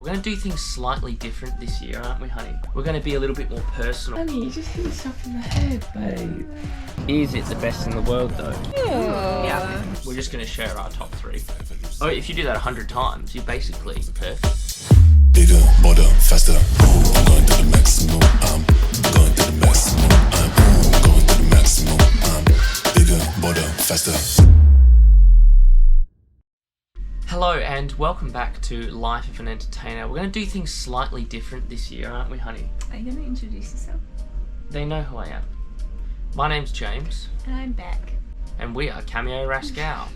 We're going to do things slightly different this year, aren't we, honey? We're going to be a little bit more personal. Honey, you just hit yourself in the head, babe. Is it the best in the world, though? Yeah. We're just going to share our top 3. Oh, if you do that 100 times, you're basically perfect. Bigger, bolder, faster. I'm going to the maximum. I'm going to the maximum. I'm going to the maximum. I'm bigger, bolder, faster. Hello and welcome back to Life of an Entertainer. We're going to do things slightly different this year, aren't we, honey? Are you going to introduce yourself? They know who I am. My name's James. And I'm Beck. And we are Cameo Rascal.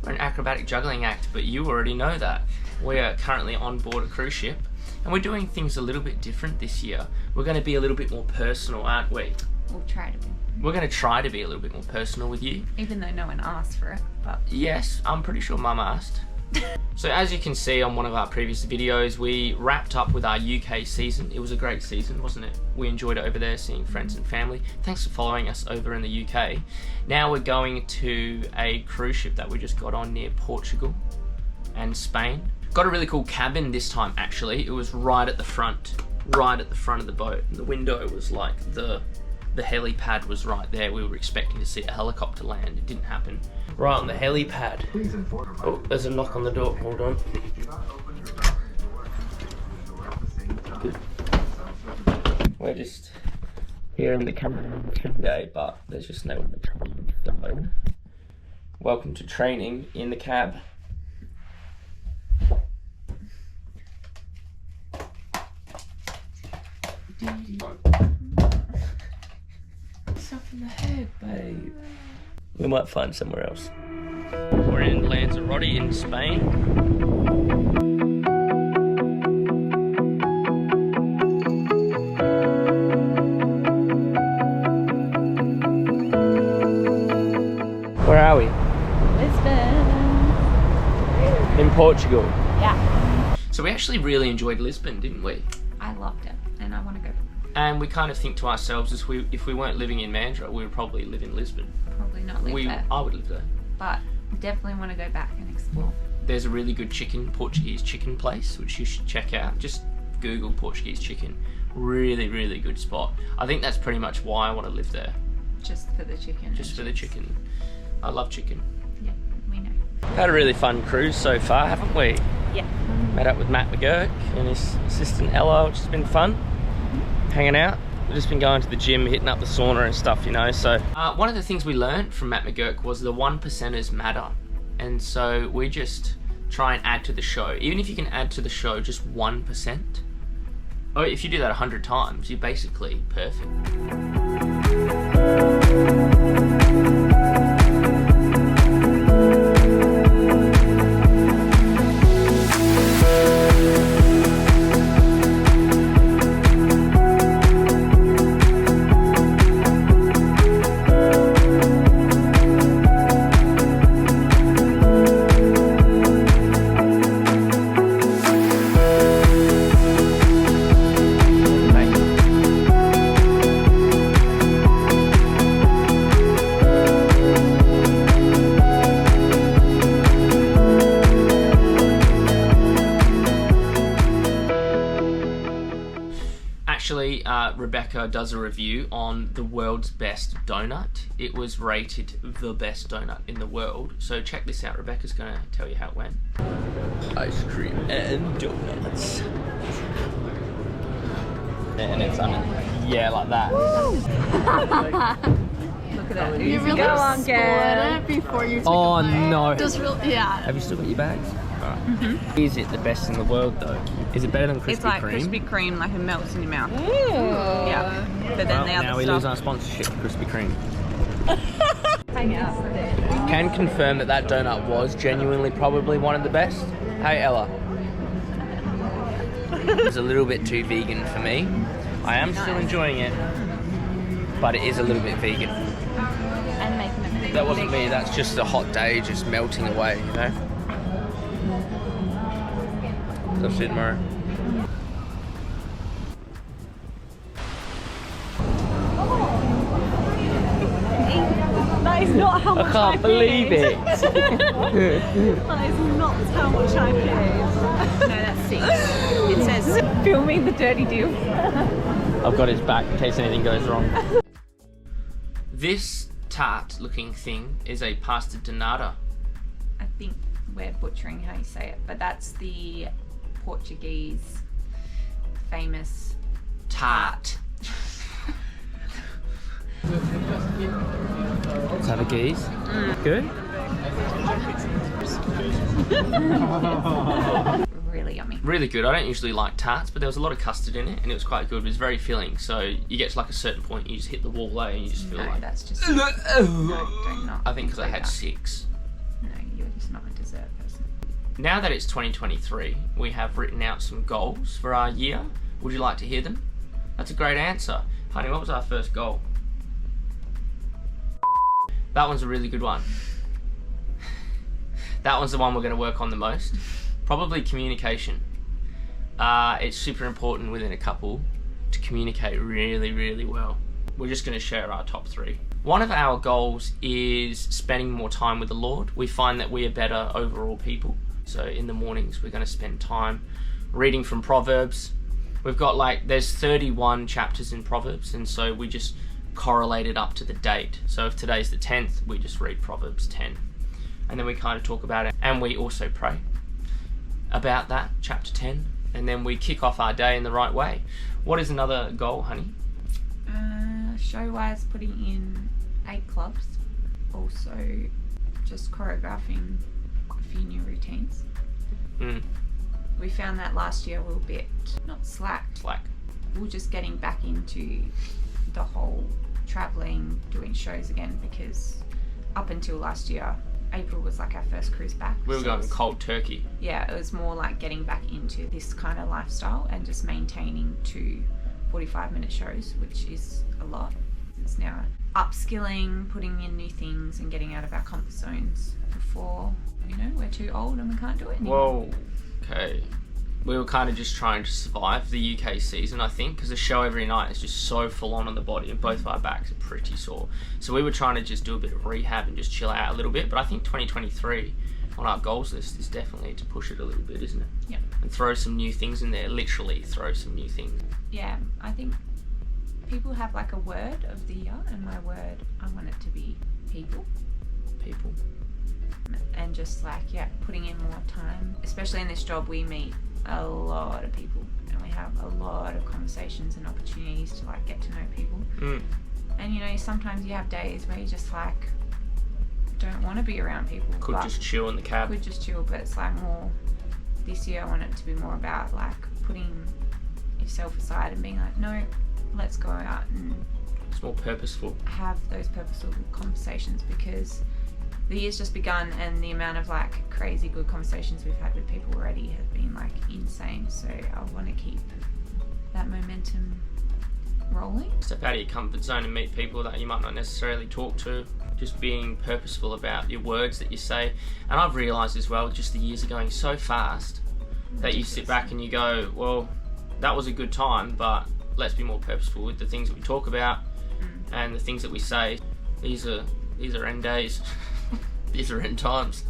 We're an acrobatic juggling act, but you already know that. We are currently on board a cruise ship, and we're doing things a little bit different this year. We're going to be a little bit more personal, aren't we? We'll try to be. We're going to try to be a little bit more personal with you. Even though no one asked for it, but... Yes, I'm pretty sure Mum asked. So as you can see on one of our previous videos, we wrapped up with our UK season. It was a great season, wasn't it? We enjoyed it over there, seeing friends and family. Thanks for following us over in the UK. Now we're going to a cruise ship that we just got on near Portugal and Spain. Got a really cool cabin this time, actually. It was right at the front of the boat. And the window was like the helipad was right there. We were expecting to see a helicopter land. It didn't happen. Right on the helipad. Oh, there's a knock on the door. Hold on. Good. We're just here in the cabin today, but there's just no one to go. Welcome to training in the cab. Yourself in the head, babe. We might find somewhere else. We're in Lanzarote in Spain. Where are we? Lisbon. In Portugal. Yeah. So we actually really enjoyed Lisbon, didn't we? I loved it, and I want to go. And we kind of think to ourselves, if we weren't living in Mandurah, we would probably live in Lisbon. Probably not live there, I would live there. but definitely want to go back and explore. There's a really good Portuguese chicken place, which you should check out. Just Google Portuguese chicken. Really, really good spot. I think that's pretty much why I want to live there. Just for the chicken. Just for the chicken. I love chicken. Yeah, we know. Had a really fun cruise so far, haven't we? Yeah. Met up with Matt McGurk and his assistant Ella, which has been fun. Hanging out. We've just been going to the gym, hitting up the sauna and stuff, you know. So one of the things we learned from Matt McGurk was the 1%ers matter. And so we just try and add to the show. Even if you can add to the show just 1%. Oh, if you do that 100 times, you're basically perfect. Actually, Rebecca does a review on the world's best donut. It was rated the best donut in the world. So check this out. Rebecca's going to tell you how it went. Ice cream and donuts. And it's yeah, like that. Look at that. You really split it before you take Oh a bite. no. Just yeah. Have you still got your bags? Is it the best in the world though? Is it better than Krispy It's like Kreme? Krispy Kreme, like it melts in your mouth. Yeah. But then Well, the now other we stuff. lose our sponsorship, Krispy Kreme. Can confirm that donut was genuinely probably one of the best. Hey Ella. It was a little bit too vegan for me. I am still enjoying it, but it is a little bit vegan. And making it That wasn't me, that's just a hot day just melting away, you know? So see you tomorrow. Nice That is not how much I can't believe it. That is not how much I paid. No, that's 6. It says Filming the dirty deal. I've got his back in case anything goes wrong. This tart looking thing is a pasta donata. I think we're butchering how you say it, but that's the Portuguese famous Tart. Let's have a gaze. Good? really yummy. Really good. I don't usually like tarts, but there was a lot of custard in it and it was quite good. It was very filling, so you get to like a certain point, you just hit the wall there and you just feel No, like... that's just no, don't not. I think because I had include that. 6. No, you're just not a dessert person. Now that it's 2023, we have written out some goals for our year. Would you like to hear them? That's a great answer. Honey, what was our first goal? That one's a really good one. That one's the one we're going to work on the most. Probably communication. It's super important within a couple to communicate really, really well. We're just going to share our top 3. One of our goals is spending more time with the Lord. We find that we are better overall people. So in the mornings, we're going to spend time reading from Proverbs. We've got there's 31 chapters in Proverbs, and so we just correlate it up to the date. So if today's the 10th, we just read Proverbs 10. And then we kind of talk about it, and we also pray about that, chapter 10, and then we kick off our day in the right way. What is another goal, honey? Show-wise, putting in 8 clubs. Also, just choreographing a few new routines. We found that last year we were a bit, not slacked, we were just getting back into the whole travelling, doing shows again, because up until last year, April was like our first cruise back. We were going cold turkey. Yeah, it was more like getting back into this kind of lifestyle and just maintaining 2 45-minute shows, which is a lot. It's now upskilling, putting in new things and getting out of our comfort zones before, we're too old and we can't do it anymore. Whoa, okay. We were kind of just trying to survive the UK season, I think, because the show every night is just so full on the body and both of our backs are pretty sore. So we were trying to just do a bit of rehab and just chill out a little bit. But I think 2023 on our goals list is definitely to push it a little bit, isn't it? Yeah. And throw some new things in there, literally throw some new things. Yeah, I think people have like a word of the year, and my word, I want it to be people. People. And just putting in more time. Especially in this job, we meet a lot of people and we have a lot of conversations and opportunities to get to know people. And sometimes you have days where you just don't want to be around people. Could just chill in the cab. Could just chill, but it's more this year I want it to be more about putting yourself aside and being no, let's go out and it's more purposeful. Have those purposeful conversations, because the year's just begun and the amount of crazy good conversations we've had with people already have been insane. So I want to keep that momentum rolling. Step out of your comfort zone and meet people that you might not necessarily talk to. Just being purposeful about your words that you say. And I've realised as well, just the years are going so fast that you sit back and you go, well, that was a good time, but let's be more purposeful with the things that we talk about and the things that we say. These are end days. These are end times.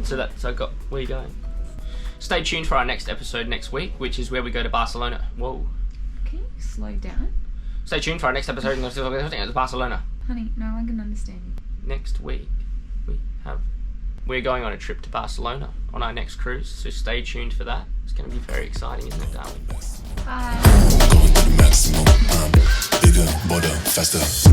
So where are you going? Stay tuned for our next episode next week, which is where we go to Barcelona. Whoa. Can you slow down? Stay tuned for our next episode in Barcelona. Honey, no one can understand you. Next week, we're going on a trip to Barcelona on our next cruise, so stay tuned for that. It's going to be very exciting, isn't it, darling? Bye. Going to the maximum. Bigger, bolder, faster.